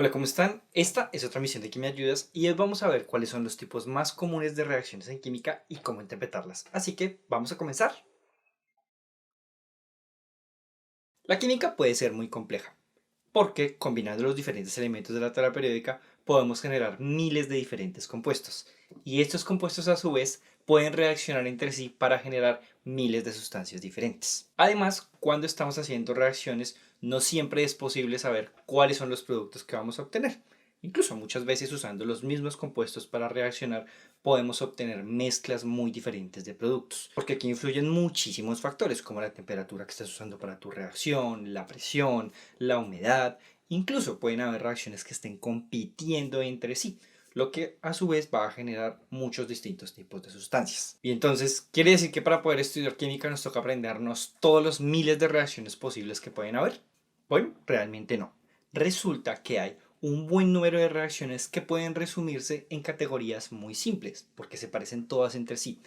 Hola, ¿cómo están? Esta es otra misión de Quimia Ayudas y hoy vamos a ver cuáles son los tipos más comunes de reacciones en química y cómo interpretarlas. Así que vamos a comenzar. La química puede ser muy compleja, porque combinando los diferentes elementos de la tabla periódica podemos generar miles de diferentes compuestos. Y estos compuestos a su vez pueden reaccionar entre sí para generar miles de sustancias diferentes. Además, cuando estamos haciendo reacciones, no siempre es posible saber cuáles son los productos que vamos a obtener. Incluso muchas veces usando los mismos compuestos para reaccionar podemos obtener mezclas muy diferentes de productos, porque aquí influyen muchísimos factores como la temperatura que estás usando para tu reacción, la presión, la humedad, incluso pueden haber reacciones que estén compitiendo entre sí, lo que a su vez va a generar muchos distintos tipos de sustancias. Y entonces, quiere decir que para poder estudiar química nos toca aprendernos todos los miles de reacciones posibles que pueden haber. Bueno, realmente no. Resulta que hay un buen número de reacciones que pueden resumirse en categorías muy simples, porque se parecen todas entre sí.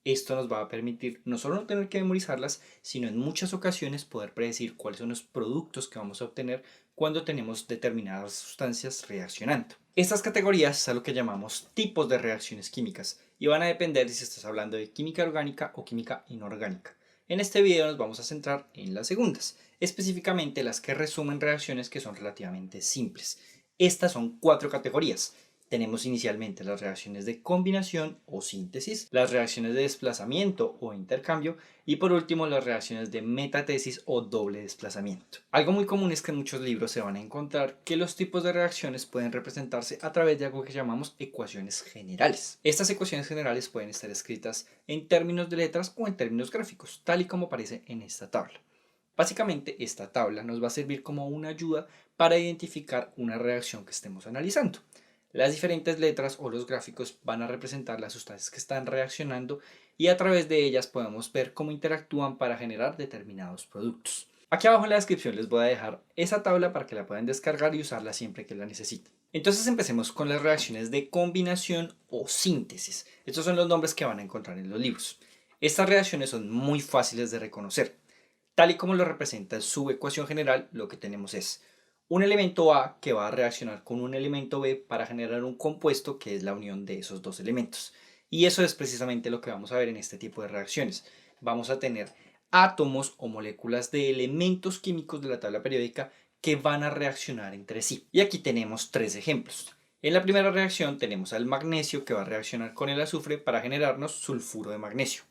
Esto nos va a permitir no solo no tener que memorizarlas, sino en muchas ocasiones poder predecir cuáles son los productos que vamos a obtener cuando tenemos determinadas sustancias reaccionando. Estas categorías son lo que llamamos tipos de reacciones químicas y van a depender de si estás hablando de química orgánica o química inorgánica. En este video nos vamos a centrar en las segundas, específicamente las que resumen reacciones que son relativamente simples. Estas son cuatro categorías. Tenemos inicialmente las reacciones de combinación o síntesis, las reacciones de desplazamiento o intercambio y por último las reacciones de metatesis o doble desplazamiento. Algo muy común es que en muchos libros se van a encontrar que los tipos de reacciones pueden representarse a través de algo que llamamos ecuaciones generales. Estas ecuaciones generales pueden estar escritas en términos de letras o en términos gráficos, tal y como aparece en esta tabla. Básicamente, esta tabla nos va a servir como una ayuda para identificar una reacción que estemos analizando. Las diferentes letras o los gráficos van a representar las sustancias que están reaccionando y a través de ellas podemos ver cómo interactúan para generar determinados productos. Aquí abajo en la descripción les voy a dejar esa tabla para que la puedan descargar y usarla siempre que la necesiten. Entonces empecemos con las reacciones de combinación o síntesis. Estos son los nombres que van a encontrar en los libros. Estas reacciones son muy fáciles de reconocer. Tal y como lo representa su ecuación general, lo que tenemos es un elemento A que va a reaccionar con un elemento B para generar un compuesto que es la unión de esos dos elementos. Y eso es precisamente lo que vamos a ver en este tipo de reacciones. Vamos a tener átomos o moléculas de elementos químicos de la tabla periódica que van a reaccionar entre sí. Y aquí tenemos tres ejemplos. En la primera reacción tenemos al magnesio que va a reaccionar con el azufre para generarnos sulfuro de magnesio.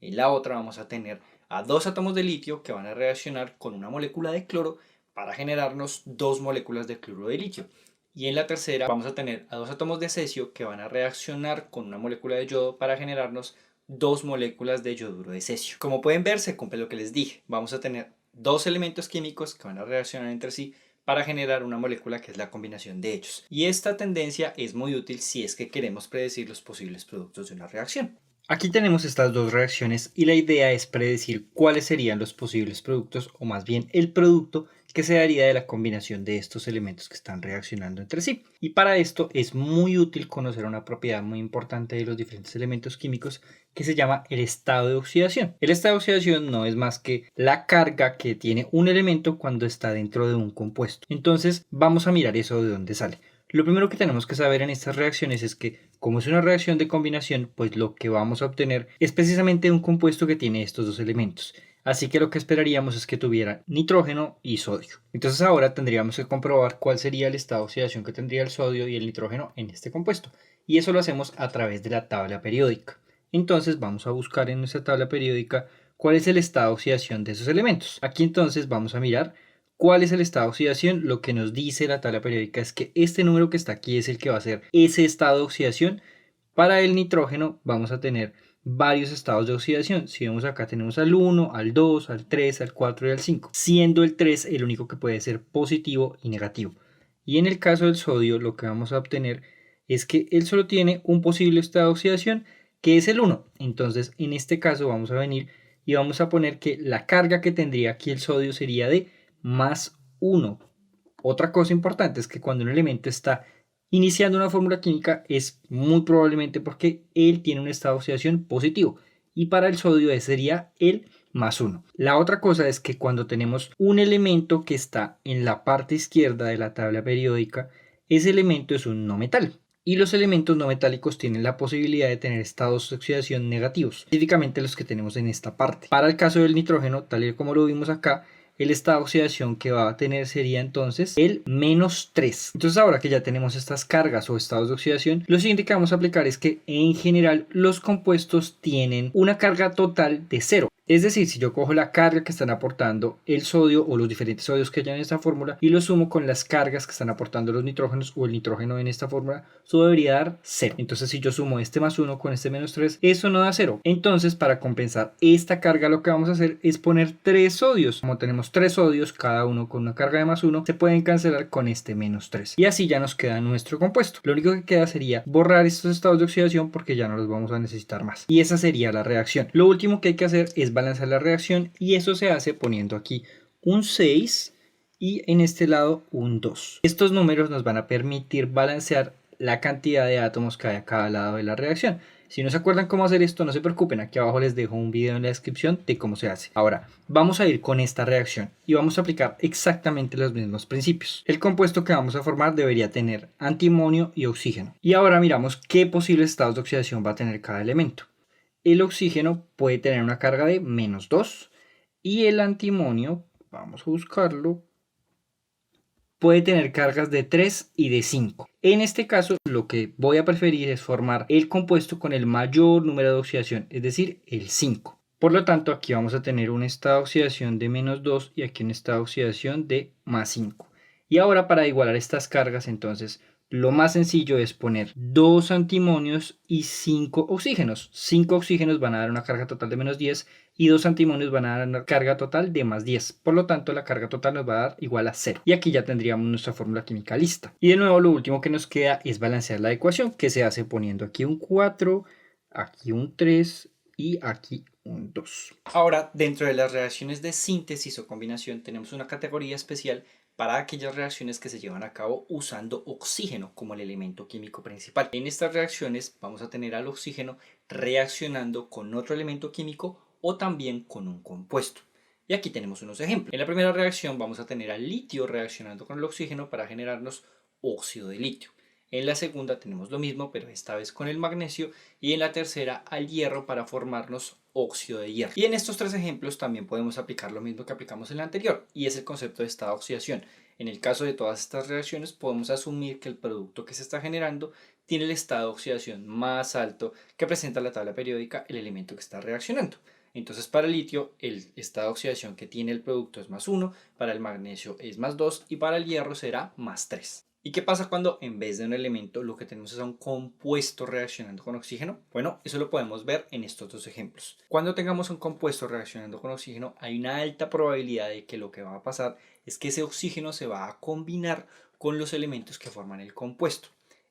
En la otra vamos a tener a dos átomos de litio que van a reaccionar con una molécula de cloro para generarnos dos moléculas de cloro de litio. Y en la tercera vamos a tener a dos átomos de cesio que van a reaccionar con una molécula de yodo para generarnos dos moléculas de yoduro de cesio. Como pueden ver, se cumple lo que les dije. Vamos a tener dos elementos químicos que van a reaccionar entre sí para generar una molécula que es la combinación de ellos. Y esta tendencia es muy útil si es que queremos predecir los posibles productos de una reacción. Aquí tenemos estas dos reacciones y la idea es predecir cuáles serían los posibles productos o más bien el producto que se daría de la combinación de estos elementos que están reaccionando entre sí. Y para esto es muy útil conocer una propiedad muy importante de los diferentes elementos químicos que se llama el estado de oxidación. El estado de oxidación no es más que la carga que tiene un elemento cuando está dentro de un compuesto. Entonces vamos a mirar eso de dónde sale. Lo primero que tenemos que saber en estas reacciones es que, como es una reacción de combinación, pues lo que vamos a obtener es precisamente un compuesto que tiene estos dos elementos. Así que lo que esperaríamos es que tuviera nitrógeno y sodio. Entonces ahora tendríamos que comprobar cuál sería el estado de oxidación que tendría el sodio y el nitrógeno en este compuesto. Y eso lo hacemos a través de la tabla periódica. Entonces vamos a buscar en nuestra tabla periódica cuál es el estado de oxidación de esos elementos. Aquí entonces vamos a mirar ¿cuál es el estado de oxidación? Lo que nos dice la tabla periódica es que este número que está aquí es el que va a ser ese estado de oxidación. Para el nitrógeno vamos a tener varios estados de oxidación. Si vemos acá tenemos al 1, al 2, al 3, al 4 y al 5, siendo el 3 el único que puede ser positivo y negativo. Y en el caso del sodio lo que vamos a obtener es que él solo tiene un posible estado de oxidación que es el 1. Entonces en este caso vamos a venir y vamos a poner que la carga que tendría aquí el sodio sería de más 1. Otra cosa importante es que cuando un elemento está iniciando una fórmula química es muy probablemente porque él tiene un estado de oxidación positivo y para el sodio ese sería el más 1. La otra cosa es que cuando tenemos un elemento que está en la parte izquierda de la tabla periódica, ese elemento es un no metal. Y los elementos no metálicos tienen la posibilidad de tener estados de oxidación negativos, específicamente los que tenemos en esta parte. Para el caso del nitrógeno, tal y como lo vimos acá, el estado de oxidación que va a tener sería entonces el -3. Entonces ahora que ya tenemos estas cargas o estados de oxidación, lo siguiente que vamos a aplicar es que en general los compuestos tienen una carga total de 0. Es decir, si yo cojo la carga que están aportando el sodio o los diferentes sodios que hay en esta fórmula y lo sumo con las cargas que están aportando los nitrógenos o el nitrógeno en esta fórmula, eso debería dar 0. Entonces si yo sumo este más 1 con este menos 3, eso no da 0. Entonces para compensar esta carga lo que vamos a hacer es poner 3 sodios. Como tenemos 3 sodios, cada uno con una carga de más 1, se pueden cancelar con este menos 3. Y así ya nos queda nuestro compuesto. Lo único que queda sería borrar estos estados de oxidación porque ya no los vamos a necesitar más. Y esa sería la reacción. Lo último que hay que hacer es balancear la reacción y eso se hace poniendo aquí un 6 y en este lado un 2. Estos números nos van a permitir balancear la cantidad de átomos que hay a cada lado de la reacción. Si no se acuerdan cómo hacer esto, no se preocupen, aquí abajo les dejo un video en la descripción de cómo se hace. Ahora, vamos a ir con esta reacción y vamos a aplicar exactamente los mismos principios. El compuesto que vamos a formar debería tener antimonio y oxígeno. Y ahora miramos qué posibles estados de oxidación va a tener cada elemento. El oxígeno puede tener una carga de -2 y el antimonio, vamos a buscarlo, puede tener cargas de 3 y de 5. En este caso, lo que voy a preferir es formar el compuesto con el mayor número de oxidación, es decir, el 5. Por lo tanto, aquí vamos a tener un estado de oxidación de -2 y aquí un estado de oxidación de +5. Y ahora para igualar estas cargas, entonces, lo más sencillo es poner 2 antimonios y 5 oxígenos. 5 oxígenos van a dar una carga total de -10 y 2 antimonios van a dar una carga total de +10. Por lo tanto, la carga total nos va a dar igual a 0. Y aquí ya tendríamos nuestra fórmula química lista. Y de nuevo, lo último que nos queda es balancear la ecuación, que se hace poniendo aquí un 4, aquí un 3 y aquí un 2. Ahora, dentro de las reacciones de síntesis o combinación, tenemos una categoría especial para aquellas reacciones que se llevan a cabo usando oxígeno como el elemento químico principal. En estas reacciones vamos a tener al oxígeno reaccionando con otro elemento químico o también con un compuesto. Y aquí tenemos unos ejemplos. En la primera reacción vamos a tener al litio reaccionando con el oxígeno para generarnos óxido de litio. En la segunda tenemos lo mismo, pero esta vez con el magnesio, y en la tercera al hierro para formarnos óxido de hierro. Y en estos tres ejemplos también podemos aplicar lo mismo que aplicamos en el anterior, y es el concepto de estado de oxidación. En el caso de todas estas reacciones podemos asumir que el producto que se está generando tiene el estado de oxidación más alto que presenta la tabla periódica el elemento que está reaccionando. Entonces para el litio el estado de oxidación que tiene el producto es +1, para el magnesio es +2 y para el hierro será +3. ¿Y qué pasa cuando en vez de un elemento lo que tenemos es un compuesto reaccionando con oxígeno? Bueno, eso lo podemos ver en estos dos ejemplos. Cuando tengamos un compuesto reaccionando con oxígeno, hay una alta probabilidad de que lo que va a pasar es que ese oxígeno se va a combinar con los elementos que forman el compuesto.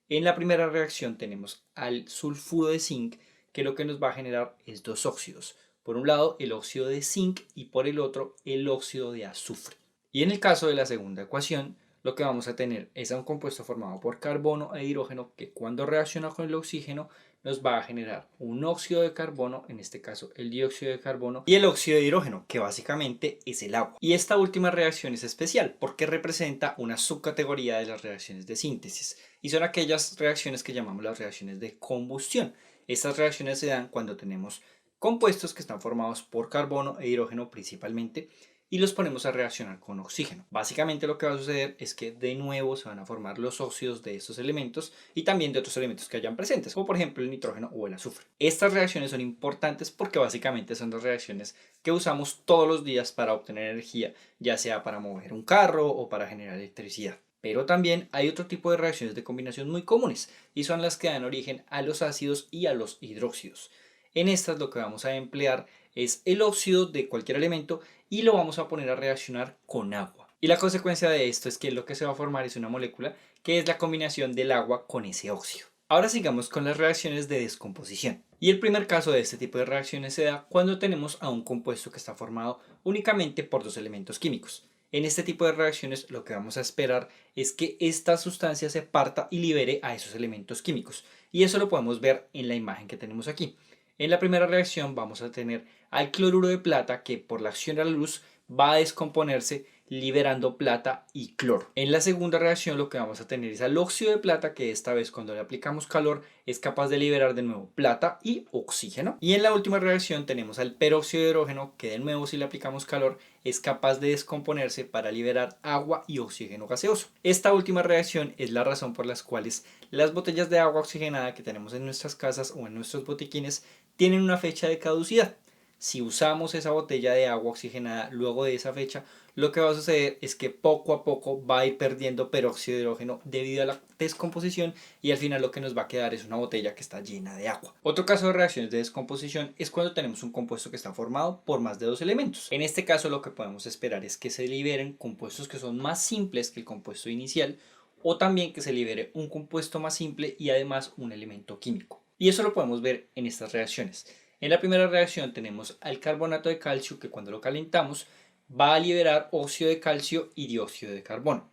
En la primera reacción tenemos al sulfuro de zinc, que lo que nos va a generar es dos óxidos. Por un lado el óxido de zinc y por el otro el óxido de azufre. Y en el caso de la segunda ecuación, lo que vamos a tener es un compuesto formado por carbono e hidrógeno que cuando reacciona con el oxígeno nos va a generar un óxido de carbono, en este caso el dióxido de carbono, y el óxido de hidrógeno, que básicamente es el agua. Y esta última reacción es especial porque representa una subcategoría de las reacciones de síntesis y son aquellas reacciones que llamamos las reacciones de combustión. Estas reacciones se dan cuando tenemos compuestos que están formados por carbono e hidrógeno principalmente y los ponemos a reaccionar con oxígeno. Básicamente lo que va a suceder es que de nuevo se van a formar los óxidos de estos elementos y también de otros elementos que hayan presentes, como por ejemplo el nitrógeno o el azufre. Estas reacciones son importantes porque básicamente son las reacciones que usamos todos los días para obtener energía, ya sea para mover un carro o para generar electricidad. Pero también hay otro tipo de reacciones de combinación muy comunes y son las que dan origen a los ácidos y a los hidróxidos. En estas lo que vamos a emplear es el óxido de cualquier elemento y lo vamos a poner a reaccionar con agua. Y la consecuencia de esto es que lo que se va a formar es una molécula que es la combinación del agua con ese óxido. Ahora sigamos con las reacciones de descomposición. Y el primer caso de este tipo de reacciones se da cuando tenemos a un compuesto que está formado únicamente por dos elementos químicos. En este tipo de reacciones lo que vamos a esperar es que esta sustancia se parta y libere a esos elementos químicos. Y eso lo podemos ver en la imagen que tenemos aquí. En la primera reacción vamos a tener al cloruro de plata, que por la acción de la luz va a descomponerse liberando plata y cloro. En la segunda reacción lo que vamos a tener es al óxido de plata, que esta vez cuando le aplicamos calor es capaz de liberar de nuevo plata y oxígeno. Y en la última reacción tenemos al peróxido de hidrógeno, que de nuevo si le aplicamos calor es capaz de descomponerse para liberar agua y oxígeno gaseoso. Esta última reacción es la razón por las cuales las botellas de agua oxigenada que tenemos en nuestras casas o en nuestros botiquines tienen una fecha de caducidad. Si usamos esa botella de agua oxigenada luego de esa fecha, lo que va a suceder es que poco a poco va a ir perdiendo peróxido de hidrógeno debido a la descomposición y al final lo que nos va a quedar es una botella que está llena de agua. Otro caso de reacciones de descomposición es cuando tenemos un compuesto que está formado por más de dos elementos. En este caso lo que podemos esperar es que se liberen compuestos que son más simples que el compuesto inicial o también que se libere un compuesto más simple y además un elemento químico. Y eso lo podemos ver en estas reacciones. En la primera reacción tenemos al carbonato de calcio, que cuando lo calentamos va a liberar óxido de calcio y dióxido de carbono.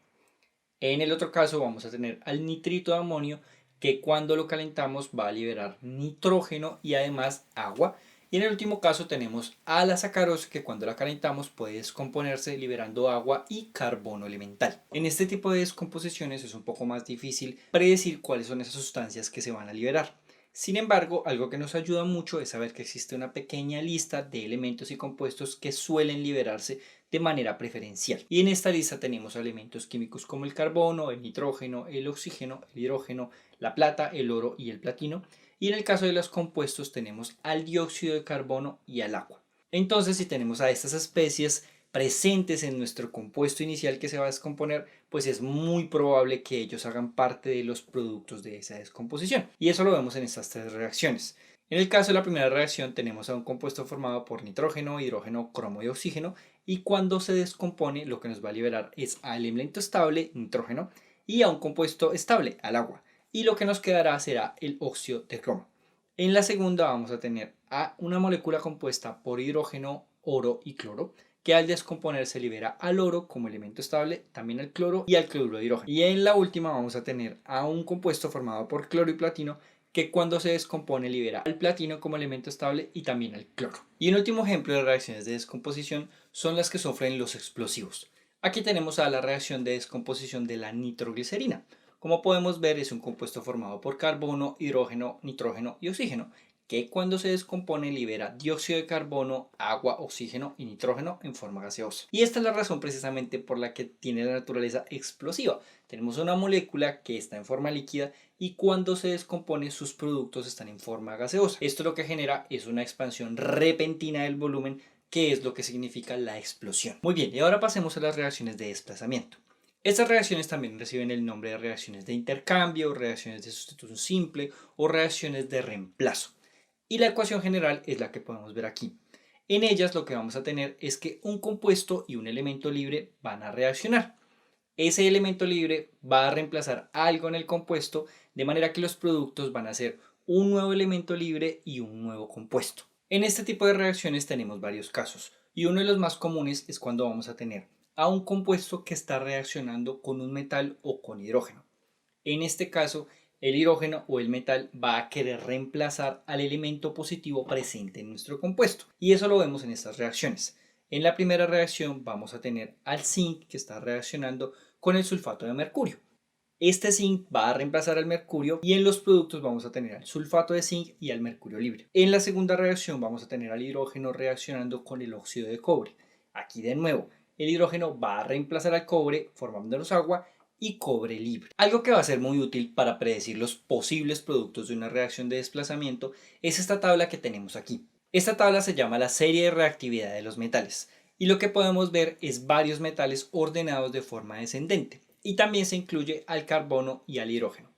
En el otro caso vamos a tener al nitrito de amonio, que cuando lo calentamos va a liberar nitrógeno y además agua. Y en el último caso tenemos a la sacarosa, que cuando la calentamos puede descomponerse liberando agua y carbono elemental. En este tipo de descomposiciones es un poco más difícil predecir cuáles son esas sustancias que se van a liberar. Sin embargo, algo que nos ayuda mucho es saber que existe una pequeña lista de elementos y compuestos que suelen liberarse de manera preferencial. Y en esta lista tenemos elementos químicos como el carbono, el nitrógeno, el oxígeno, el hidrógeno, la plata, el oro y el platino. Y en el caso de los compuestos tenemos al dióxido de carbono y al agua. Entonces, si tenemos a estas especies presentes en nuestro compuesto inicial que se va a descomponer, pues es muy probable que ellos hagan parte de los productos de esa descomposición. Y eso lo vemos en estas tres reacciones. En el caso de la primera reacción tenemos a un compuesto formado por nitrógeno, hidrógeno, cromo y oxígeno, y cuando se descompone lo que nos va a liberar es al elemento estable, nitrógeno, y a un compuesto estable, al agua, y lo que nos quedará será el óxido de cromo. En la segunda vamos a tener a una molécula compuesta por hidrógeno, oro y cloro, que al descomponerse libera al oro como elemento estable, también al cloro y al cloruro de hidrógeno. Y en la última vamos a tener a un compuesto formado por cloro y platino, que cuando se descompone libera al platino como elemento estable y también al cloro. Y un último ejemplo de reacciones de descomposición son las que sufren los explosivos. Aquí tenemos a la reacción de descomposición de la nitroglicerina. Como podemos ver, es un compuesto formado por carbono, hidrógeno, nitrógeno y oxígeno, que cuando se descompone libera dióxido de carbono, agua, oxígeno y nitrógeno en forma gaseosa. Y esta es la razón precisamente por la que tiene la naturaleza explosiva. Tenemos una molécula que está en forma líquida y cuando se descompone sus productos están en forma gaseosa. Esto lo que genera es una expansión repentina del volumen, que es lo que significa la explosión. Muy bien, y ahora pasemos a las reacciones de desplazamiento. Estas reacciones también reciben el nombre de reacciones de intercambio, reacciones de sustitución simple o reacciones de reemplazo. Y la ecuación general es la que podemos ver aquí. En ellas lo que vamos a tener es que un compuesto y un elemento libre van a reaccionar. Ese elemento libre va a reemplazar algo en el compuesto, de manera que los productos van a ser un nuevo elemento libre y un nuevo compuesto. En este tipo de reacciones tenemos varios casos, y uno de los más comunes es cuando vamos a tener a un compuesto que está reaccionando con un metal o con hidrógeno. En este caso, el hidrógeno o el metal va a querer reemplazar al elemento positivo presente en nuestro compuesto. Y eso lo vemos en estas reacciones. En la primera reacción vamos a tener al zinc, que está reaccionando con el sulfato de mercurio. Este zinc va a reemplazar al mercurio y en los productos vamos a tener al sulfato de zinc y al mercurio libre. En la segunda reacción vamos a tener al hidrógeno reaccionando con el óxido de cobre. Aquí de nuevo, el hidrógeno va a reemplazar al cobre formándonos agua y cobre libre. Algo que va a ser muy útil para predecir los posibles productos de una reacción de desplazamiento es esta tabla que tenemos aquí. Esta tabla se llama la serie de reactividad de los metales y lo que podemos ver es varios metales ordenados de forma descendente, y también se incluye al carbono y al hidrógeno.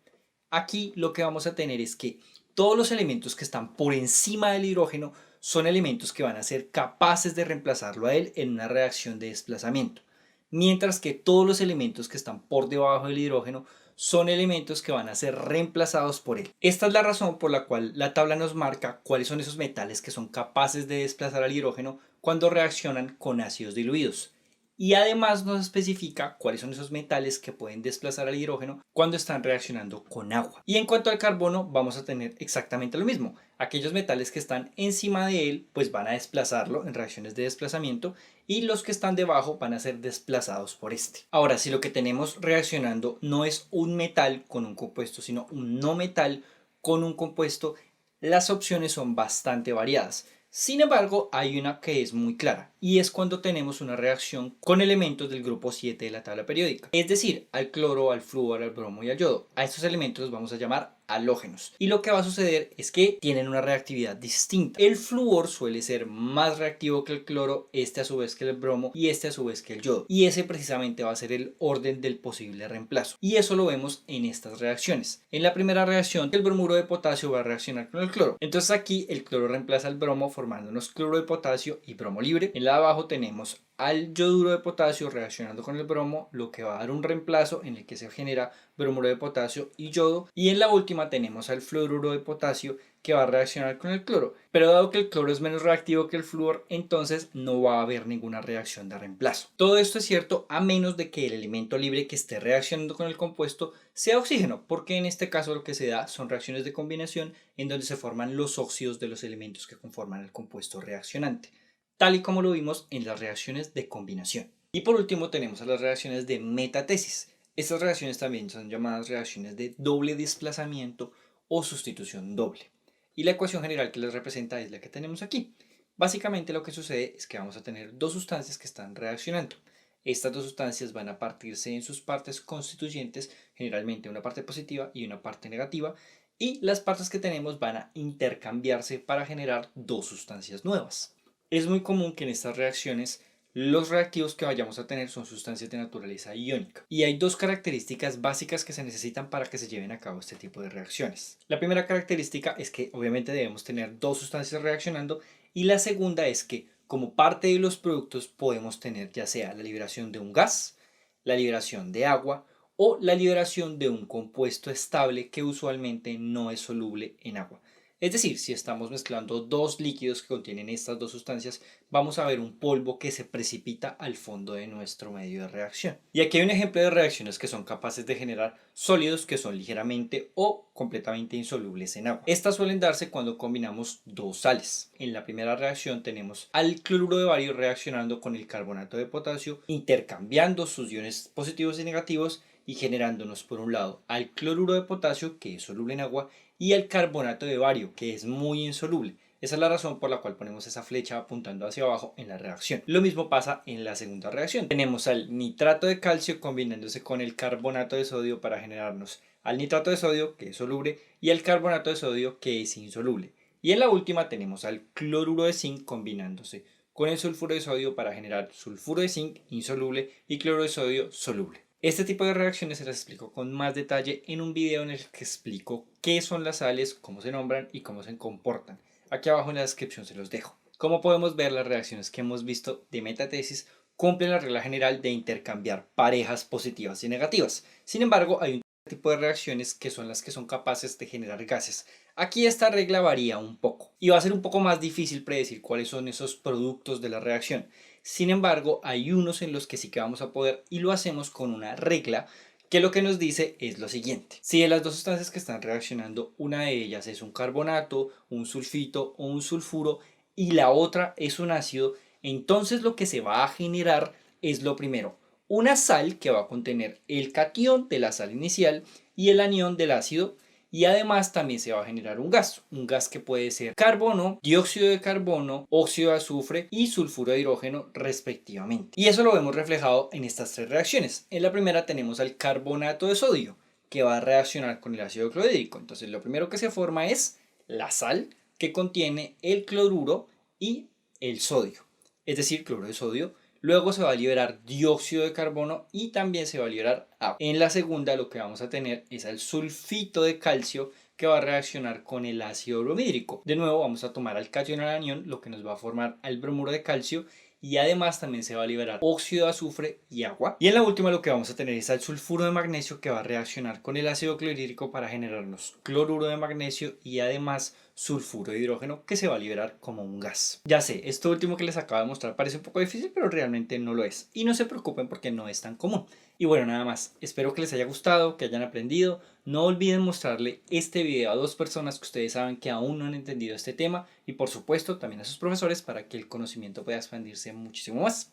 Aquí lo que vamos a tener es que todos los elementos que están por encima del hidrógeno son elementos que van a ser capaces de reemplazarlo a él en una reacción de desplazamiento, mientras que todos los elementos que están por debajo del hidrógeno son elementos que van a ser reemplazados por él. Esta es la razón por la cual la tabla nos marca cuáles son esos metales que son capaces de desplazar al hidrógeno cuando reaccionan con ácidos diluidos. y además nos especifica cuáles son esos metales que pueden desplazar al hidrógeno cuando están reaccionando con agua. Y en cuanto al carbono vamos a tener exactamente lo mismo. Aquellos metales que están encima de él pues van a desplazarlo en reacciones de desplazamiento y los que están debajo van a ser desplazados por este. Ahora, si lo que tenemos reaccionando no es un metal con un compuesto, sino un no metal con un compuesto, las opciones son bastante variadas. Sin embargo, hay una que es muy clara y es cuando tenemos una reacción con elementos del grupo 7 de la tabla periódica, es decir, al cloro, al flúor, al bromo y al yodo. A estos elementos los vamos a llamar halógenos y lo que va a suceder es que tienen una reactividad distinta. El flúor suele ser más reactivo que el cloro, este a su vez que el bromo y este a su vez que el yodo, y ese precisamente va a ser el orden del posible reemplazo, y eso lo vemos en estas reacciones. En la primera reacción el bromuro de potasio va a reaccionar con el cloro, entonces aquí el cloro reemplaza al bromo formándonos cloro de potasio y bromo libre. En la de abajo tenemos al yoduro de potasio reaccionando con el bromo, lo que va a dar un reemplazo en el que se genera bromuro de potasio y yodo, y en la última tenemos al fluoruro de potasio que va a reaccionar con el cloro, pero dado que el cloro es menos reactivo que el flúor, entonces no va a haber ninguna reacción de reemplazo. Todo esto es cierto a menos de que el elemento libre que esté reaccionando con el compuesto sea oxígeno, porque en este caso lo que se da son reacciones de combinación en donde se forman los óxidos de los elementos que conforman el compuesto reaccionante, tal y como lo vimos en las reacciones de combinación. Y por último tenemos a las reacciones de metatesis. Estas reacciones también son llamadas reacciones de doble desplazamiento o sustitución doble. Y la ecuación general que les representa es la que tenemos aquí. Básicamente lo que sucede es que vamos a tener dos sustancias que están reaccionando. Estas dos sustancias van a partirse en sus partes constituyentes, generalmente una parte positiva y una parte negativa, y las partes que tenemos van a intercambiarse para generar dos sustancias nuevas. Es muy común que en estas reacciones los reactivos que vayamos a tener son sustancias de naturaleza iónica. Y hay dos características básicas que se necesitan para que se lleven a cabo este tipo de reacciones. La primera característica es que obviamente debemos tener dos sustancias reaccionando, y la segunda es que como parte de los productos podemos tener ya sea la liberación de un gas, la liberación de agua o la liberación de un compuesto estable que usualmente no es soluble en agua. Es decir, si estamos mezclando dos líquidos que contienen estas dos sustancias, vamos a ver un polvo que se precipita al fondo de nuestro medio de reacción. Y aquí hay un ejemplo de reacciones que son capaces de generar sólidos que son ligeramente o completamente insolubles en agua. Estas suelen darse cuando combinamos dos sales. En la primera reacción tenemos al cloruro de bario reaccionando con el carbonato de potasio, intercambiando sus iones positivos y negativos y generándonos por un lado al cloruro de potasio, que es soluble en agua, y el carbonato de bario, que es muy insoluble. Esa es la razón por la cual ponemos esa flecha apuntando hacia abajo en la reacción. Lo mismo pasa en la segunda reacción. Tenemos al nitrato de calcio combinándose con el carbonato de sodio para generarnos al nitrato de sodio, que es soluble, y el carbonato de sodio, que es insoluble. Y en la última tenemos al cloruro de zinc combinándose con el sulfuro de sodio para generar sulfuro de zinc insoluble y cloro de sodio soluble. Este tipo de reacciones se las explico con más detalle en un video en el que explico qué son las sales, cómo se nombran y cómo se comportan. Aquí abajo en la descripción se los dejo. Como podemos ver, las reacciones que hemos visto de metatesis cumplen la regla general de intercambiar parejas positivas y negativas. Sin embargo, hay un tipo de reacciones que son las que son capaces de generar gases. Aquí esta regla varía un poco y va a ser un poco más difícil predecir cuáles son esos productos de la reacción. Sin embargo, hay unos en los que sí que vamos a poder, y lo hacemos con una regla que lo que nos dice es lo siguiente. Si de las dos sustancias que están reaccionando, una de ellas es un carbonato, un sulfito o un sulfuro y la otra es un ácido, entonces lo que se va a generar es lo primero, una sal que va a contener el catión de la sal inicial y el anión del ácido, y además también se va a generar un gas que puede ser carbono, dióxido de carbono, óxido de azufre y sulfuro de hidrógeno respectivamente. Y eso lo vemos reflejado en estas tres reacciones. En la primera tenemos al carbonato de sodio, que va a reaccionar con el ácido clorhídrico. Entonces lo primero que se forma es la sal que contiene el cloruro y el sodio, es decir, cloro de sodio. Luego se va a liberar dióxido de carbono y también se va a liberar agua. En la segunda lo que vamos a tener es el sulfito de calcio que va a reaccionar con el ácido bromídrico. De nuevo vamos a tomar al catión al anión, lo que nos va a formar el bromuro de calcio, y además también se va a liberar óxido de azufre y agua. Y en la última lo que vamos a tener es el sulfuro de magnesio que va a reaccionar con el ácido clorhídrico para generarnos cloruro de magnesio y además sulfuro de hidrógeno que se va a liberar como un gas. Ya sé, esto último que les acabo de mostrar parece un poco difícil, pero realmente no lo es. Y no se preocupen porque no es tan común. Y bueno, nada más. Espero que les haya gustado, que hayan aprendido. No olviden mostrarle este video a 2 personas que ustedes saben que aún no han entendido este tema y por supuesto también a sus profesores para que el conocimiento pueda expandirse muchísimo más.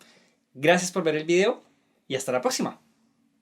Gracias por ver el video y hasta la próxima.